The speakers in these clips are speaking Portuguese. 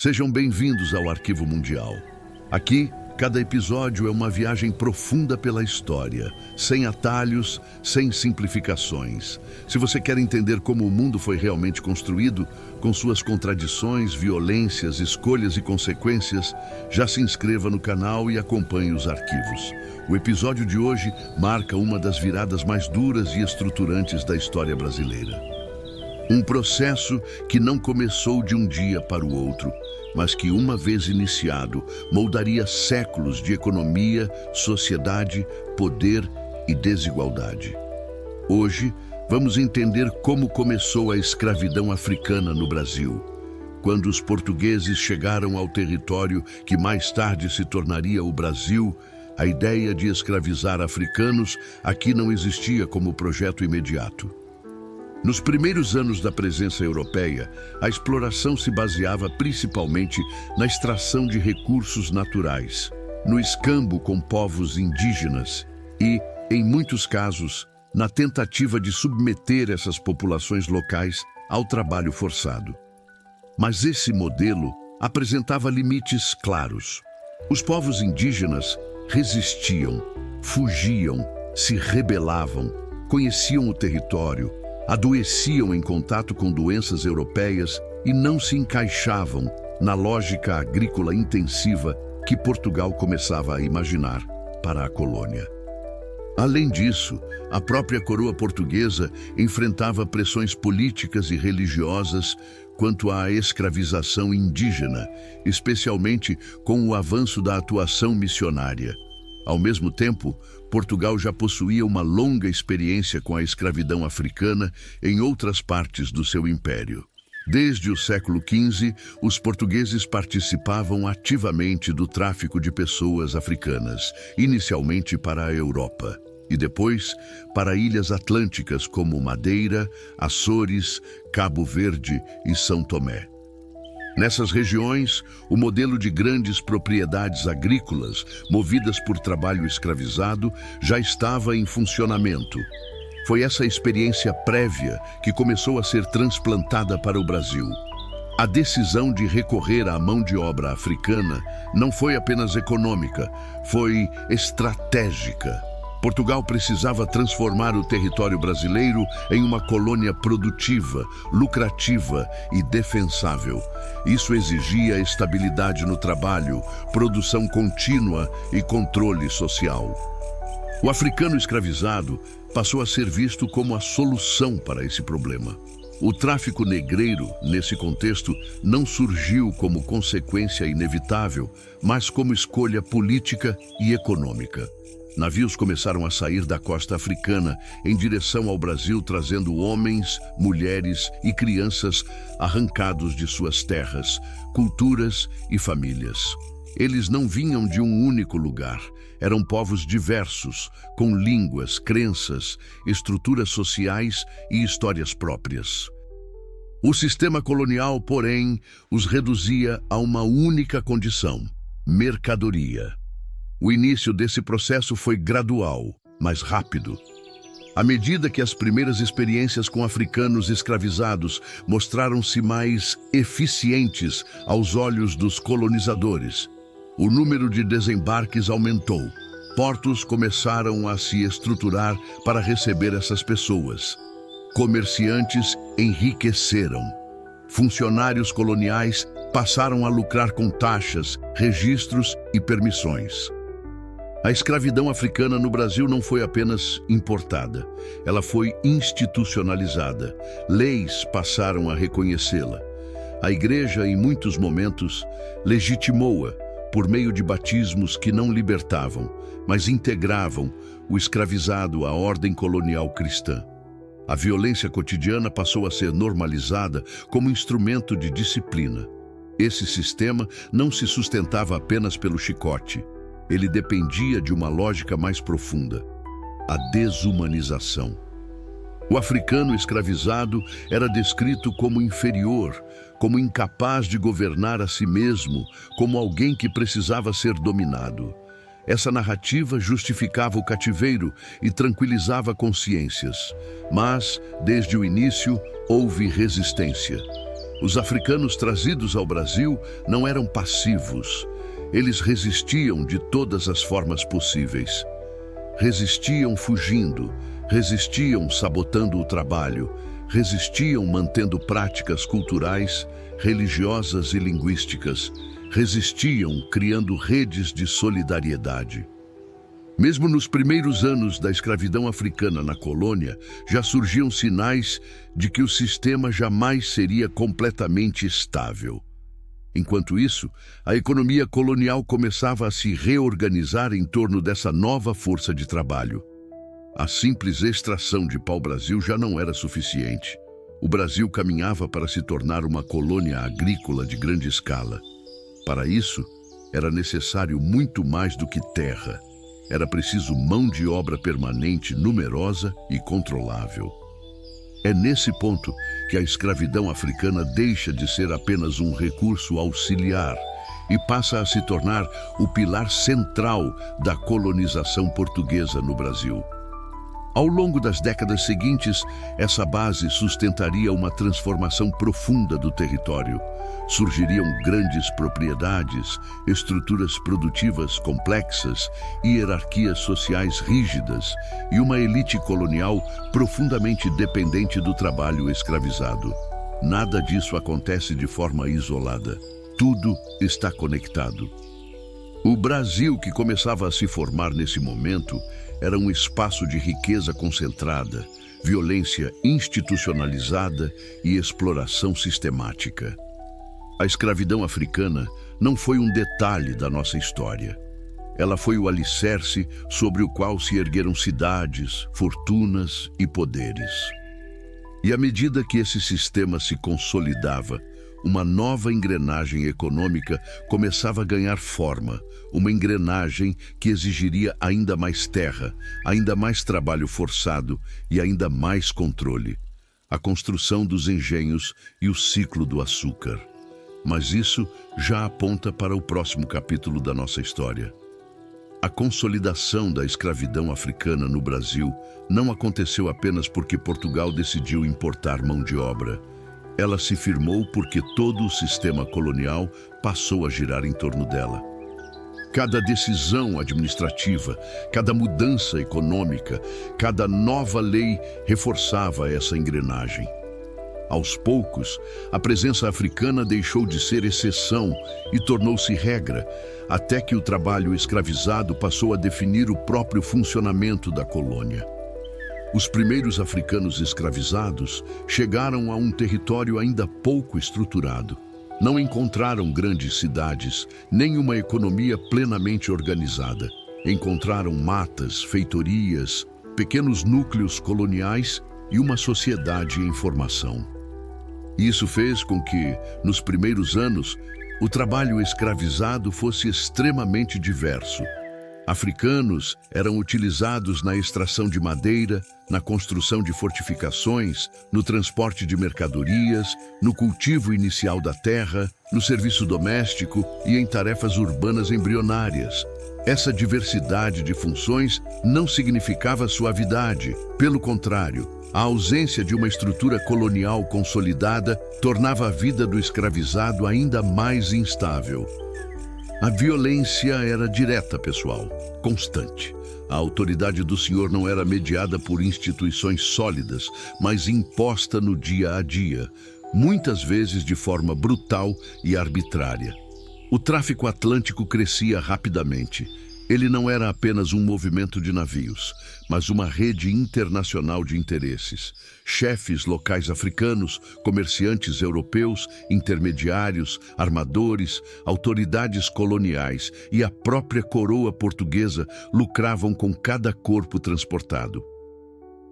Sejam bem-vindos ao Arquivo Mundial. Aqui, cada episódio é uma viagem profunda pela história, sem atalhos, sem simplificações. Se você quer entender como o mundo foi realmente construído, com suas contradições, violências, escolhas e consequências, já se inscreva no canal e acompanhe os arquivos. O episódio de hoje marca uma das viradas mais duras e estruturantes da história brasileira. Um processo que não começou de um dia para o outro, mas que, uma vez iniciado, moldaria séculos de economia, sociedade, poder e desigualdade. Hoje, vamos entender como começou a escravidão africana no Brasil. Quando os portugueses chegaram ao território que mais tarde se tornaria o Brasil, a ideia de escravizar africanos aqui não existia como projeto imediato. Nos primeiros anos da presença europeia, a exploração se baseava principalmente na extração de recursos naturais, no escambo com povos indígenas e, em muitos casos, na tentativa de submeter essas populações locais ao trabalho forçado. Mas esse modelo apresentava limites claros. Os povos indígenas resistiam, fugiam, se rebelavam, conheciam o território, adoeciam em contato com doenças europeias e não se encaixavam na lógica agrícola intensiva que Portugal começava a imaginar para a colônia. Além disso, a própria coroa portuguesa enfrentava pressões políticas e religiosas quanto à escravização indígena, especialmente com o avanço da atuação missionária. Ao mesmo tempo, Portugal já possuía uma longa experiência com a escravidão africana em outras partes do seu império. Desde o século XV, os portugueses participavam ativamente do tráfico de pessoas africanas, inicialmente para a Europa, e depois para ilhas atlânticas como Madeira, Açores, Cabo Verde e São Tomé. Nessas regiões, o modelo de grandes propriedades agrícolas, movidas por trabalho escravizado, já estava em funcionamento. Foi essa experiência prévia que começou a ser transplantada para o Brasil. A decisão de recorrer à mão de obra africana não foi apenas econômica, foi estratégica. Portugal precisava transformar o território brasileiro em uma colônia produtiva, lucrativa e defensável. Isso exigia estabilidade no trabalho, produção contínua e controle social. O africano escravizado passou a ser visto como a solução para esse problema. O tráfico negreiro, nesse contexto, não surgiu como consequência inevitável, mas como escolha política e econômica. Navios começaram a sair da costa africana em direção ao Brasil, trazendo homens, mulheres e crianças arrancados de suas terras, culturas e famílias. Eles não vinham de um único lugar. Eram povos diversos, com línguas, crenças, estruturas sociais e histórias próprias. O sistema colonial, porém, os reduzia a uma única condição: mercadoria. O início desse processo foi gradual, mas rápido. À medida que as primeiras experiências com africanos escravizados mostraram-se mais eficientes aos olhos dos colonizadores, o número de desembarques aumentou. Portos começaram a se estruturar para receber essas pessoas. Comerciantes enriqueceram. Funcionários coloniais passaram a lucrar com taxas, registros e permissões. A escravidão africana no Brasil não foi apenas importada, ela foi institucionalizada. Leis passaram a reconhecê-la. A Igreja, em muitos momentos, legitimou-a por meio de batismos que não libertavam, mas integravam o escravizado à ordem colonial cristã. A violência cotidiana passou a ser normalizada como instrumento de disciplina. Esse sistema não se sustentava apenas pelo chicote. Ele dependia de uma lógica mais profunda: a desumanização. O africano escravizado era descrito como inferior, como incapaz de governar a si mesmo, como alguém que precisava ser dominado. Essa narrativa justificava o cativeiro e tranquilizava consciências. Mas, desde o início, houve resistência. Os africanos trazidos ao Brasil não eram passivos. Eles resistiam de todas as formas possíveis. Resistiam fugindo, resistiam sabotando o trabalho, resistiam mantendo práticas culturais, religiosas e linguísticas, resistiam criando redes de solidariedade. Mesmo nos primeiros anos da escravidão africana na colônia, já surgiam sinais de que o sistema jamais seria completamente estável. Enquanto isso, a economia colonial começava a se reorganizar em torno dessa nova força de trabalho. A simples extração de pau-brasil já não era suficiente. O Brasil caminhava para se tornar uma colônia agrícola de grande escala. Para isso, era necessário muito mais do que terra. Era preciso mão de obra permanente, numerosa e controlável. É nesse ponto que a escravidão africana deixa de ser apenas um recurso auxiliar e passa a se tornar o pilar central da colonização portuguesa no Brasil. Ao longo das décadas seguintes, essa base sustentaria uma transformação profunda do território. Surgiriam grandes propriedades, estruturas produtivas complexas, hierarquias sociais rígidas e uma elite colonial profundamente dependente do trabalho escravizado. Nada disso acontece de forma isolada. Tudo está conectado. O Brasil, que começava a se formar nesse momento, era um espaço de riqueza concentrada, violência institucionalizada e exploração sistemática. A escravidão africana não foi um detalhe da nossa história. Ela foi o alicerce sobre o qual se ergueram cidades, fortunas e poderes. E à medida que esse sistema se consolidava, uma nova engrenagem econômica começava a ganhar forma, uma engrenagem que exigiria ainda mais terra, ainda mais trabalho forçado e ainda mais controle. A construção dos engenhos e o ciclo do açúcar. Mas isso já aponta para o próximo capítulo da nossa história. A consolidação da escravidão africana no Brasil não aconteceu apenas porque Portugal decidiu importar mão de obra. Ela se firmou porque todo o sistema colonial passou a girar em torno dela. Cada decisão administrativa, cada mudança econômica, cada nova lei reforçava essa engrenagem. Aos poucos, a presença africana deixou de ser exceção e tornou-se regra, até que o trabalho escravizado passou a definir o próprio funcionamento da colônia. Os primeiros africanos escravizados chegaram a um território ainda pouco estruturado. Não encontraram grandes cidades, nem uma economia plenamente organizada. Encontraram matas, feitorias, pequenos núcleos coloniais e uma sociedade em formação. Isso fez com que, nos primeiros anos, o trabalho escravizado fosse extremamente diverso. Africanos eram utilizados na extração de madeira, na construção de fortificações, no transporte de mercadorias, no cultivo inicial da terra, no serviço doméstico e em tarefas urbanas embrionárias. Essa diversidade de funções não significava suavidade. Pelo contrário, a ausência de uma estrutura colonial consolidada tornava a vida do escravizado ainda mais instável. A violência era direta, pessoal, constante. A autoridade do senhor não era mediada por instituições sólidas, mas imposta no dia a dia, muitas vezes de forma brutal e arbitrária. O tráfico atlântico crescia rapidamente. Ele não era apenas um movimento de navios, mas uma rede internacional de interesses. Chefes locais africanos, comerciantes europeus, intermediários, armadores, autoridades coloniais e a própria coroa portuguesa lucravam com cada corpo transportado.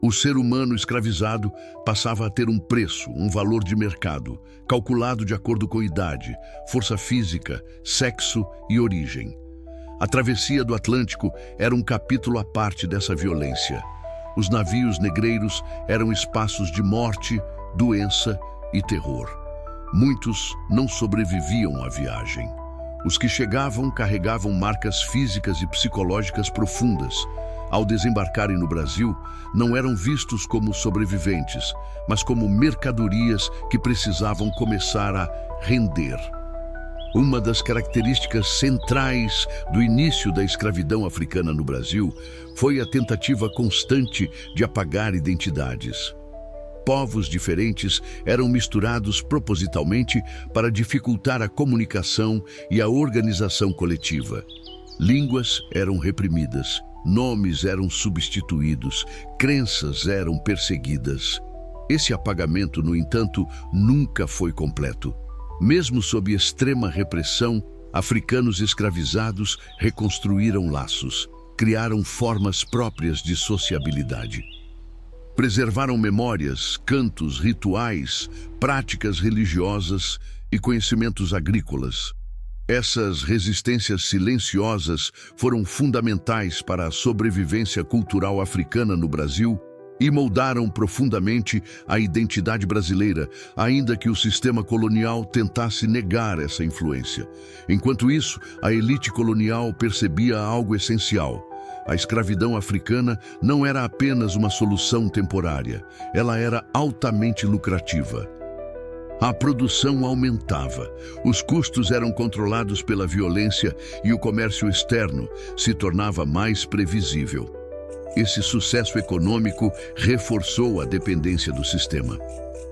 O ser humano escravizado passava a ter um preço, um valor de mercado, calculado de acordo com idade, força física, sexo e origem. A travessia do Atlântico era um capítulo à parte dessa violência. Os navios negreiros eram espaços de morte, doença e terror. Muitos não sobreviviam à viagem. Os que chegavam carregavam marcas físicas e psicológicas profundas. ao desembarcarem no Brasil, não eram vistos como sobreviventes, mas como mercadorias que precisavam começar a render. Uma das características centrais do início da escravidão africana no Brasil foi a tentativa constante de apagar identidades. Povos diferentes eram misturados propositalmente para dificultar a comunicação e a organização coletiva. Línguas eram reprimidas, nomes eram substituídos, crenças eram perseguidas. Esse apagamento, no entanto, nunca foi completo. Mesmo sob extrema repressão, africanos escravizados reconstruíram laços, criaram formas próprias de sociabilidade. Preservaram memórias, cantos, rituais, práticas religiosas e conhecimentos agrícolas. Essas resistências silenciosas foram fundamentais para a sobrevivência cultural africana no Brasil e moldaram profundamente a identidade brasileira, ainda que o sistema colonial tentasse negar essa influência. Enquanto isso, a elite colonial percebia algo essencial. A escravidão africana não era apenas uma solução temporária, ela era altamente lucrativa. A produção aumentava, os custos eram controlados pela violência e o comércio externo se tornava mais previsível. Esse sucesso econômico reforçou a dependência do sistema.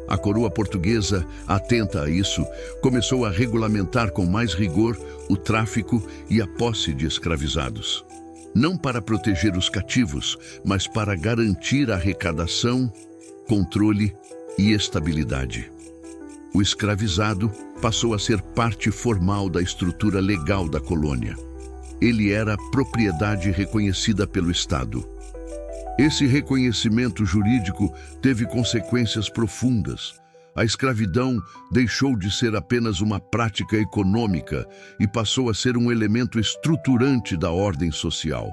A coroa portuguesa, atenta a isso, começou a regulamentar com mais rigor o tráfico e a posse de escravizados. Não para proteger os cativos, mas para garantir a arrecadação, controle e estabilidade. O escravizado passou a ser parte formal da estrutura legal da colônia. Ele era propriedade reconhecida pelo Estado. Esse reconhecimento jurídico teve consequências profundas. A escravidão deixou de ser apenas uma prática econômica e passou a ser um elemento estruturante da ordem social.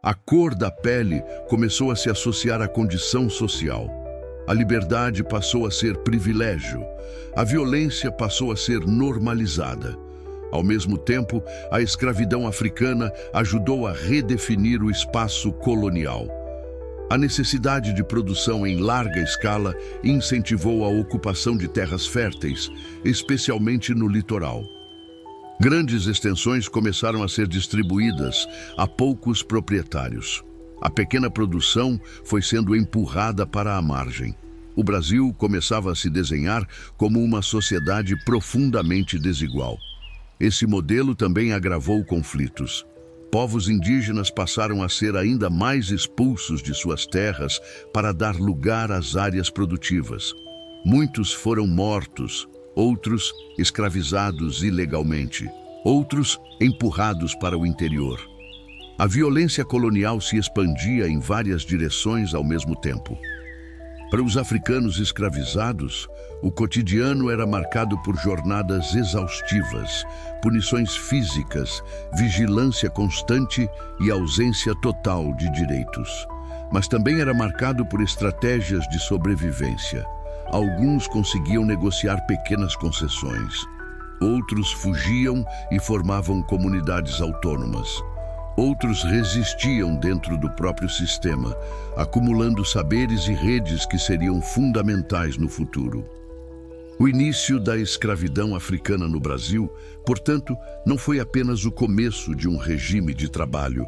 A cor da pele começou a se associar à condição social. A liberdade passou a ser privilégio. A violência passou a ser normalizada. Ao mesmo tempo, a escravidão africana ajudou a redefinir o espaço colonial. A necessidade de produção em larga escala incentivou a ocupação de terras férteis, especialmente no litoral. Grandes extensões começaram a ser distribuídas a poucos proprietários. A pequena produção foi sendo empurrada para a margem. O Brasil começava a se desenhar como uma sociedade profundamente desigual. Esse modelo também agravou conflitos. Povos indígenas passaram a ser ainda mais expulsos de suas terras para dar lugar às áreas produtivas. Muitos foram mortos, outros escravizados ilegalmente, outros empurrados para o interior. A violência colonial se expandia em várias direções ao mesmo tempo. Para os africanos escravizados, o cotidiano era marcado por jornadas exaustivas, punições físicas, vigilância constante e ausência total de direitos. Mas também era marcado por estratégias de sobrevivência. Alguns conseguiam negociar pequenas concessões. Outros fugiam e formavam comunidades autônomas. Outros resistiam dentro do próprio sistema, acumulando saberes e redes que seriam fundamentais no futuro. O início da escravidão africana no Brasil, portanto, não foi apenas o começo de um regime de trabalho.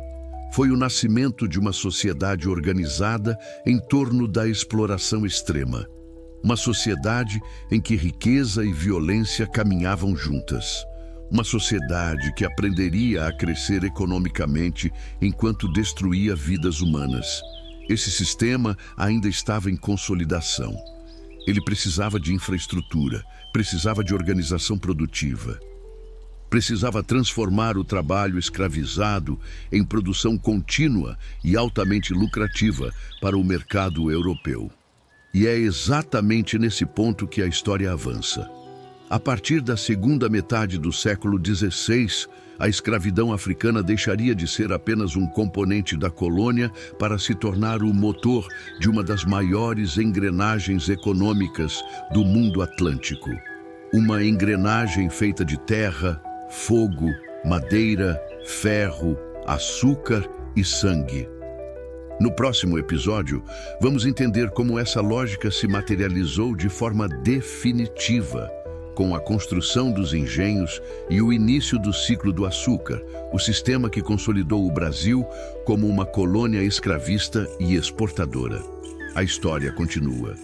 Foi o nascimento de uma sociedade organizada em torno da exploração extrema. Uma sociedade em que riqueza e violência caminhavam juntas. Uma sociedade que aprenderia a crescer economicamente enquanto destruía vidas humanas. Esse sistema ainda estava em consolidação. Ele precisava de infraestrutura, precisava de organização produtiva. Precisava transformar o trabalho escravizado em produção contínua e altamente lucrativa para o mercado europeu. E é exatamente nesse ponto que a história avança. A partir da segunda metade do século XVI, a escravidão africana deixaria de ser apenas um componente da colônia para se tornar o motor de uma das maiores engrenagens econômicas do mundo atlântico. Uma engrenagem feita de terra, fogo, madeira, ferro, açúcar e sangue. No próximo episódio, vamos entender como essa lógica se materializou de forma definitiva, com a construção dos engenhos e o início do ciclo do açúcar, o sistema que consolidou o Brasil como uma colônia escravista e exportadora. A história continua.